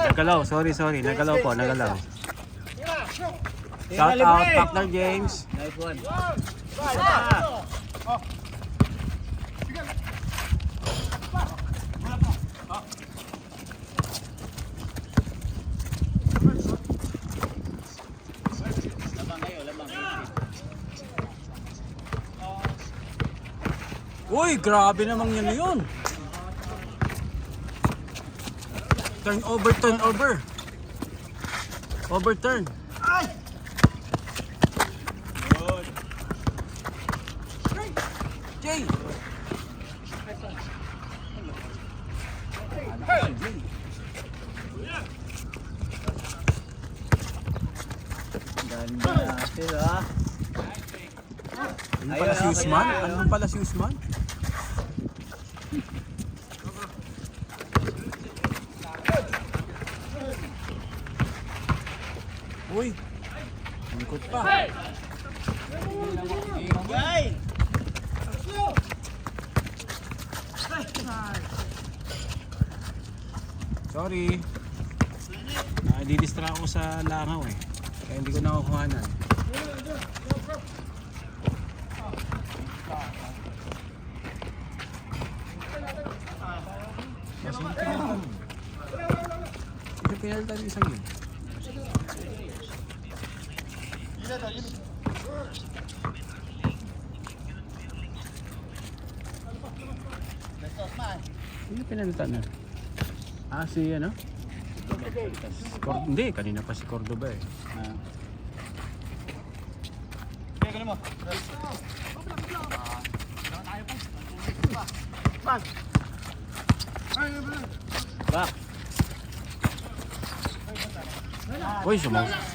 Nagalaw, sorry. Nagalaw po, nagalaw. Shout out, Partner James. Nice one. Uy, grabe namang yun. Turn over. Overturn. Jay. Ganda natin ah. Ano pala si Usman? Ano pala si Usman? Uy, lingkot pa. Sorry. Didistract ako sa langaw eh. Kaya hindi ko nakukuhanan. Kasi pinalitan yung isang yun. Hindi pinalitan na. Si ano? Hindi, kanina pa si Cordoba eh. Back. Uy,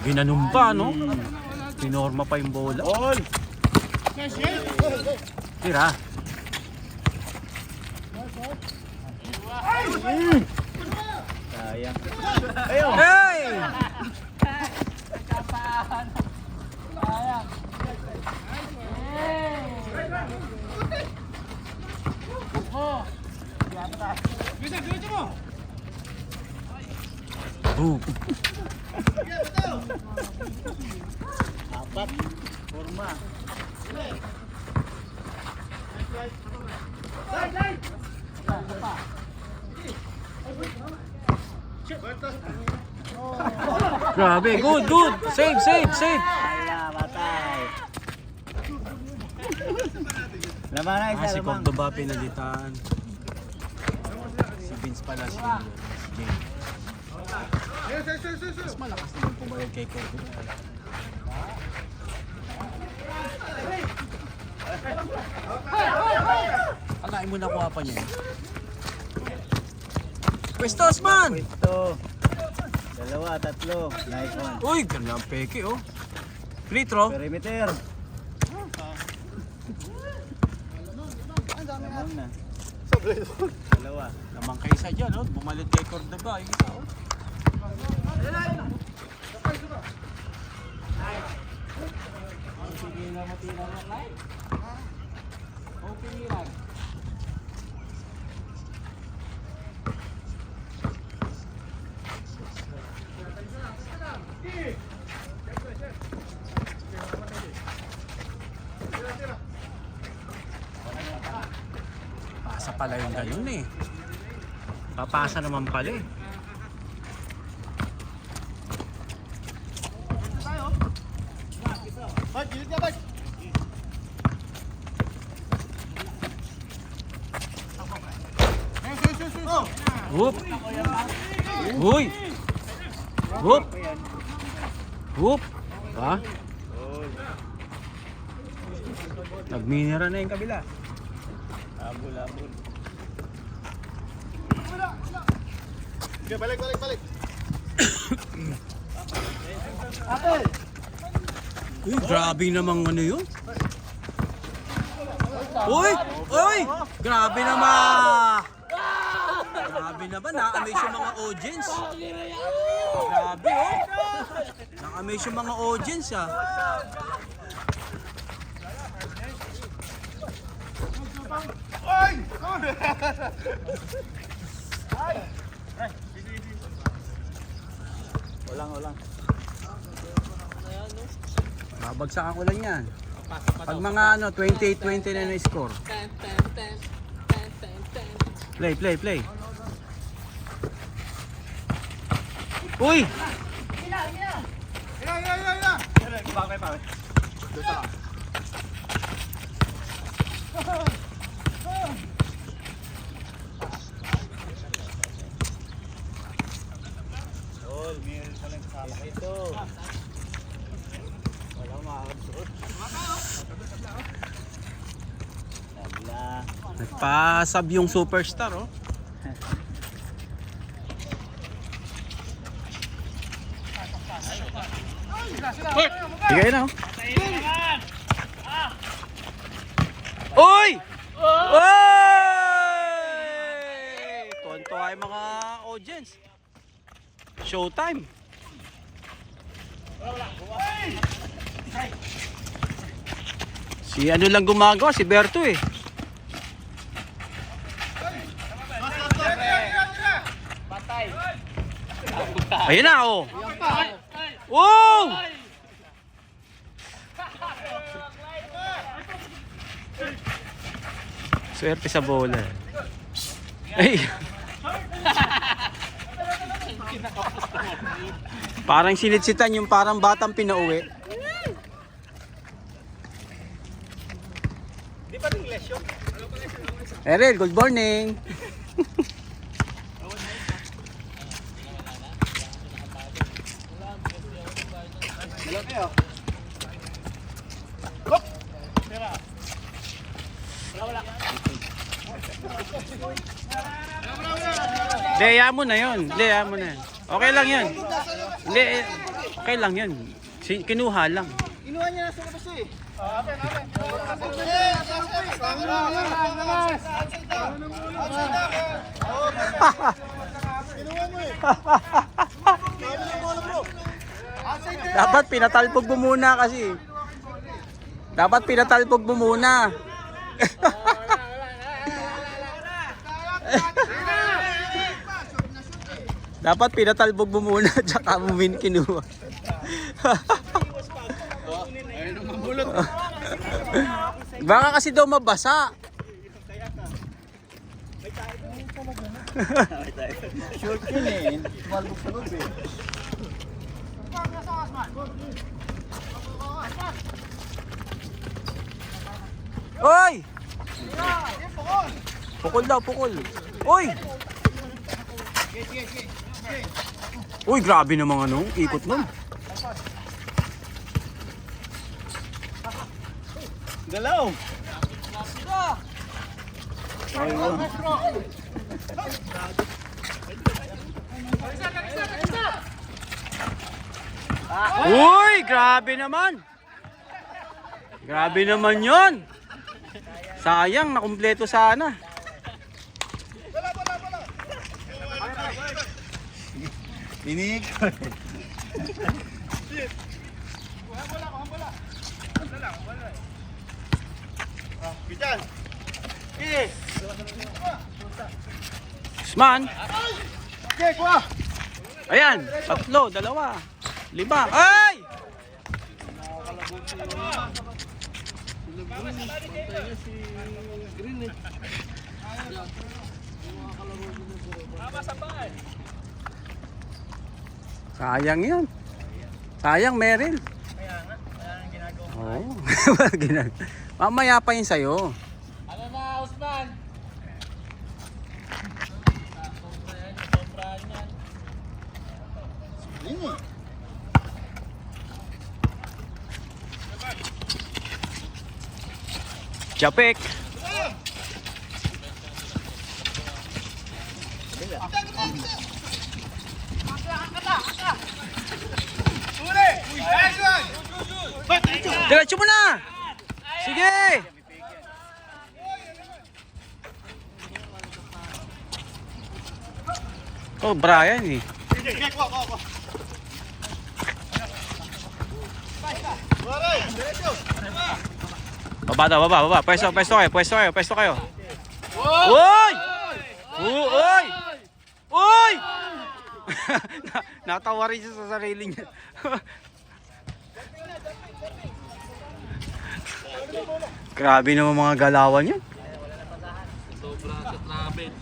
ginanumpa no? Pinorma pa yung bola. All. Tira. Sayang. Ayun. Hey! Apat. Forma. Grabe, good. Save. Ala, patay. Laman na isa, Si lamang. Cordoba pinalitan. Si Vince pala si James. Mas malakas naman pumayag kay Cordoba. Alain mo nakuha pa niya. Pwesto, Osman! Ito. Dalawa, tatlo. Nice one. Uy, ganda ang peke oh. Free throw. Perimeter. Lamang na. Dalawa. Namang kaysa dyan oh. Bumalit kay Cordoba. Yung isa oh. Sige na matira na live. Okay lang. Pasa pala yung ganun eh. Papasa naman pala eh. Whoop! Uy! Whoop! Whoop! Ha? Nagminira na yung kabila. Abol. Okay, balik. Uy, grabe namang ano yun. Uy! Grabe naman! Grabe naman, na-amaze yung mga audience. Grabe oh! Na-amaze yung mga audience ah. Ulang. Babagsakan ko lang yan. Pag mga ano, 28-20 na yung score. Play. Uy! Tol, meron pa lang kasama ko ito. Wala akong makakasuot. Wala. Nagpasab yung superstar, oh. Bigay na, oh. Uy! Uy! Tuwan-tuwa yung mga audience. Showtime. Si ano lang gumagawa, si Berto eh. Ayun na, oh. Wow! Swerte sa bola. Ay. Parang sinitsitan yung parang batang pinauwi. Di ba ng lesyo? Erel, good morning. Hello kayo. Leya mo na yun. Leya mo na. Okay lang yun. Hindi, okay lang yun. Kinuha lang. Inuha niya na sa labas eh. Dapat pinatalpog mo muna kasi. Dapat pinatalpog mo muna. Dapat pinatalbog mo muna tsaka mo kinuha. Baka kasi daw mabasa. Short yun eh. Malbog sa loob eh. Oy! Pukol daw, pukol. Oy! Uy, grabe namang ano, ikot nun. Galaw! Uy, grabe naman. Grabe naman yon. Sayang, nakumpleto sana. Tinig! Bitan! Usman. Okay, kuha! Ayan, tatlo, dalawa, lima. Ay! Sayang yan. Sayang, Meryl. Oo. Mamaya pa yun sa'yo. Ano na, Usman? Japek. Diretso mo na. Sige. Oh, Brian eh. Baba daw, baba. Pwesto kayo. Uy! Uy! Uy! Natawa rin siya sa sarili niya. Grabe naman mga galawan niya. Sobra sa travel.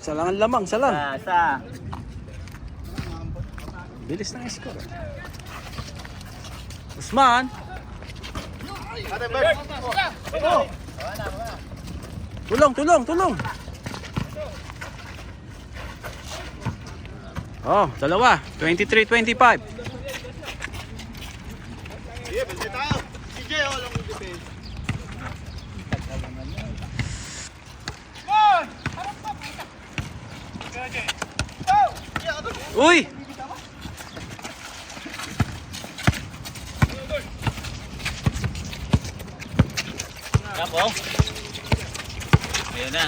Isa lang ang lamang, isa lang. Sa. Bilis ng score. Usman. Ate, Bert. Oh. Tulong. Oh, dalawa. 23-25. Sige, bilhin tayo. CJ, oh, lang yung defense. Uy! Kapo. Ayan na.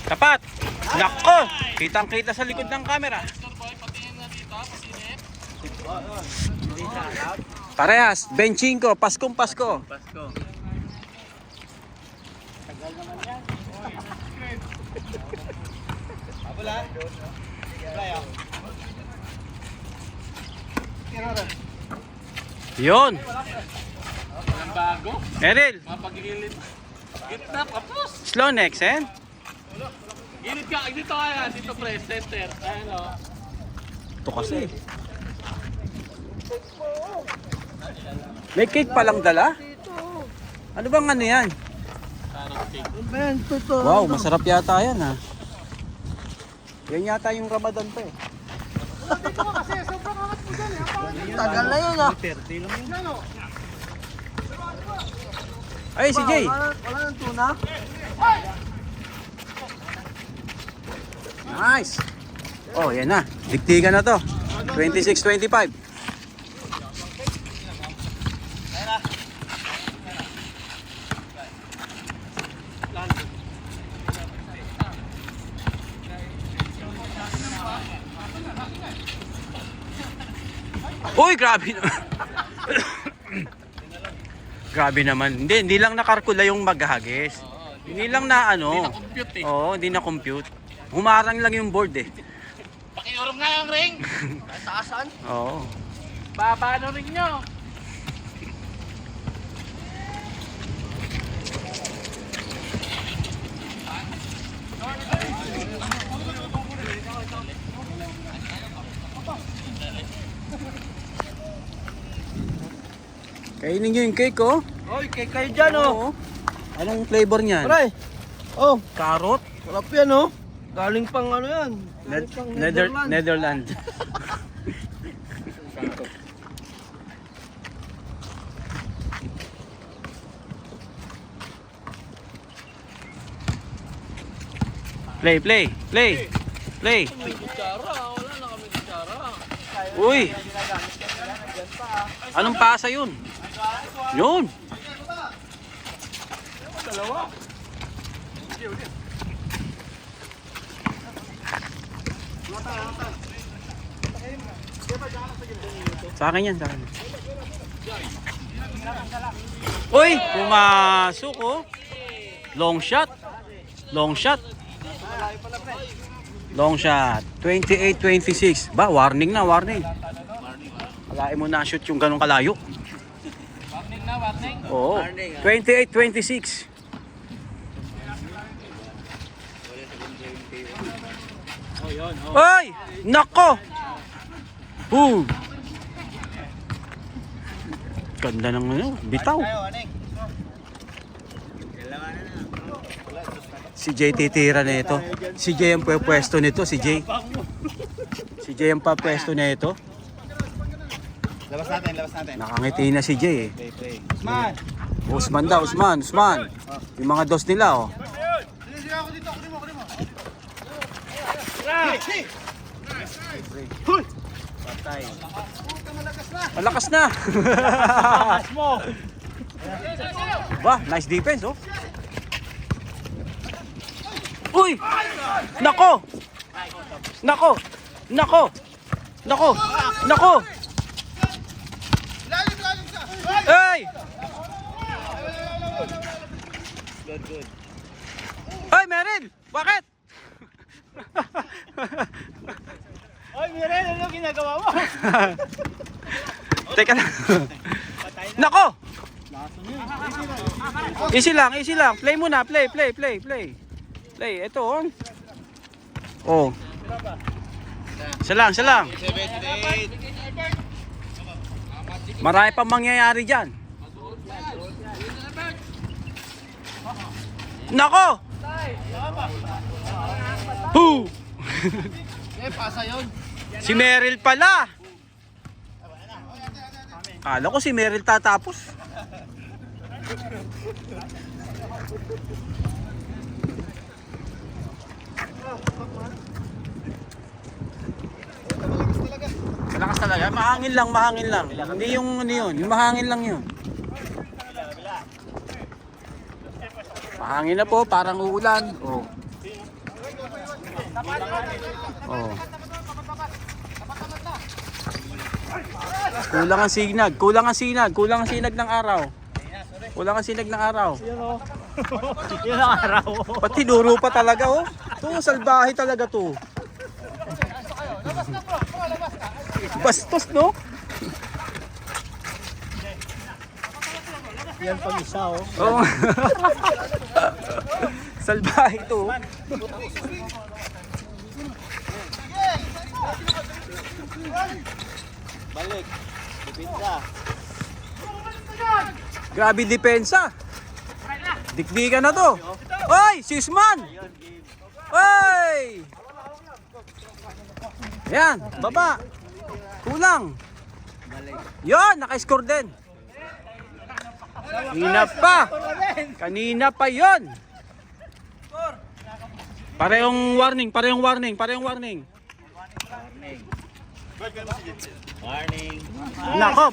Tapat! Nako! Kitang-kita sa likod ng camera. Parehas, benching ko, Paskong Pasko. Pasko. Yun! Ang bago. Eril, Mapagigilid. Gitna, kapos. slow next, eh? Gilid ka. Dito kaya. Dito press center. Ayan o. Ito kasi. May cake palang dala? Ano bang ano yan? Parang cake. Wow, masarap yata yan ha. Yan yata yung Ramadan pa eh. Tagal na yun ah. Ay, si Jay. Wala nang tuna. Nice. Oh, yan na. Diktigan na to. 26-25. Uy, grabe naman. Grabe naman. Hindi lang nakarkula yung maghagis. Hindi lang na ano. Hindi na-compute eh. Oo, hindi na compute. Humarang lang yung board eh. Pakiurong nga yung ring. Taasan. Oo. Baba ano ring nyo. Kainin nyo yung cake oh. Oy, kay kayo dyan oh. Oo. Anong flavor niyan? Pare. Oh, Carrot? sarap yan oh. Galing pang ano yan. Galing pang Netherlands. Netherlands. Play. Kutsara. Wala na kami kutsara. Uy. Anong pasa yun? Yun. Sa akin yan, sa akin. Uy, pumasok oh. Long shot. 28-26. Ba, warning na, warning. Kalain mo na shoot yung ganong kalayo. Warning na, warning. Oo. 28-26. Oh, yun. Oh. Ay! Nako! Ganda ng ano, bitaw. Si Jay titira na ito. Si Jay ang pwesto nito, si Jay. Si Jay ang pwesto na ito. Labas natin. Nakangiti na si Jay eh. Play. Usman daw, Usman. Yung mga dos nila oh. Sige ako dito, kunin mo. Patay. Malakas na. Ba, nice defense oh. Uy! Nako! Hey! Good, good. Hoy, Meryl! Bakit? Oy, Miren, ano ginagawa mo? Teka lang. Nako! Easy lang, easy lang. Play muna, play. Play, ito oh. Oh. Isa lang. Marami pang mangyayari dyan. Nako! Hoo! Pasa yun. Si Meryl pala. Kala ko si Meryl tatapos. Malakas talaga. Mahangin lang. Hindi yung ano yun. Yung mahangin lang yun. Mahangin na po. Parang uulan. Oh. Oh. Kulang ang sinag ng araw. Yun ang araw. Pati duro pa talaga oh. To, salbahe talaga to. Bastos no? Yan pag isa, oh. Oo. Salbahe to. Balik. Dipinsa. Grabe depensa. Dikdikan na to. Oy, Sisman! Oy! Yan, baba. Kulang. Yon, naka-score din. Kanina pa yon. Parehong warning. Warning. Nako,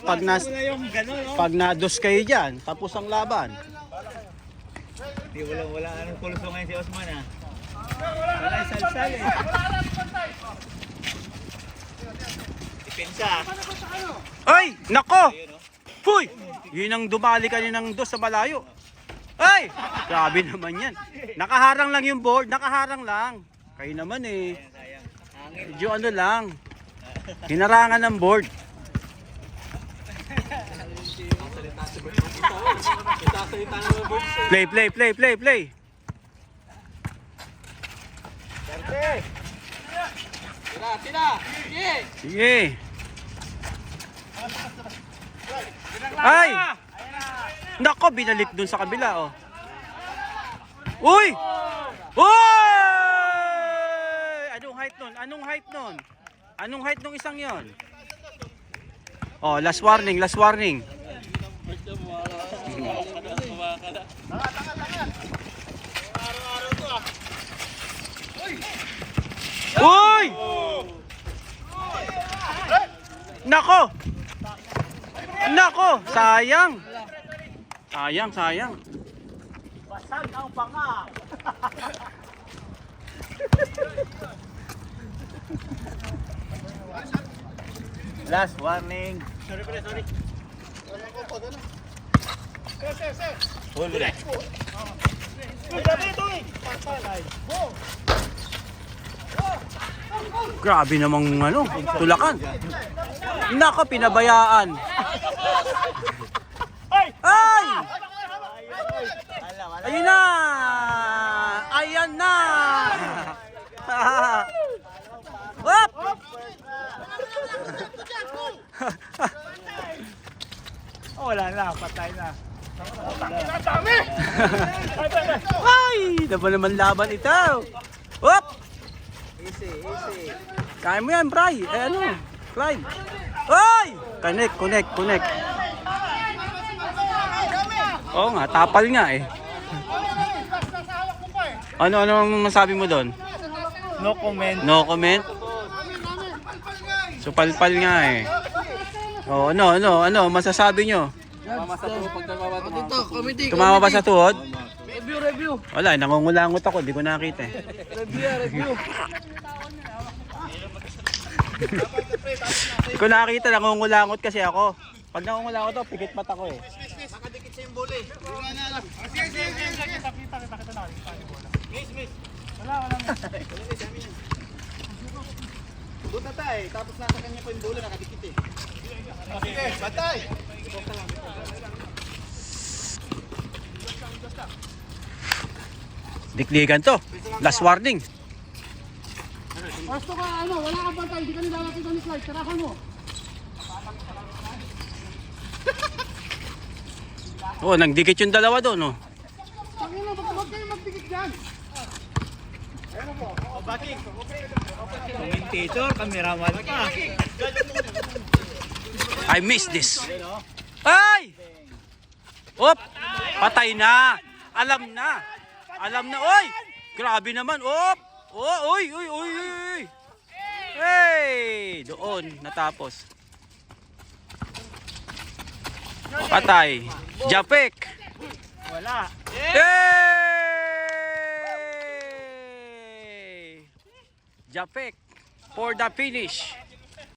pag na-dos kayo dyan, tapos ang laban. Di wala anong pulso ngayon si Osman, ha? Wala salsal, eh. Dipinsa. Ay, nako! Huy! Yun ang dumali kaninang dos sa malayo. Ay! Grabe naman yan. Nakaharang lang yung board, nakaharang lang. Kayo naman eh. Medyo ano lang. Hinarangan ng board. Play. Sige. Ay! Nako, binalik dun sa kabila, oh. Uy! Uy! Anong height nung isang yon? Oh, last warning. Uy! Nako! Sayang. Basag ang panga. Last warning. Sorry. Hold it. Grabe namang ano, tulakan. Nako, pinabayaan. Ay! Ayun na! Ayan na! Hop! Wala na, patay na. Ay! Dapat naman laban ito. Hop! Easy. Kaya mo yan, Bray. Clyde. Ay! Connect. Oo nga, tapal nga eh. Ano masabi mo doon? No comment. No comment? So palpal nga eh. Oh, ano masasabi nyo? Tumama ba sa tuhod? Review. Wala, nangungulangot ako, di ko nakita eh. Review. Di ko nakita, nangungulangot kasi ako. Pag nangungulangot ako, pikit mata ko eh. huli. Wala na alam. Buta tayo, tapos nasa kanya pa yung bola, nakadikit eh. Sige, batay. Dikligan to. Last warning. Pasto ka, wala kang bantay. Hindi ka nilalapit ng slide. Tarakan mo. Oh, nagdikit yung dalawa doon, oh. Tangina, huwag kayong magdikit dyan. Commentator, cameraman pa. I miss this. Ay! Op! Patay na. Alam na. Alam na. Oy! Grabe naman. Op! Oh, oy, oy, oy, oy. Hey! Doon natapos. Patay. Japek. Wala. Hey! Japek for the finish.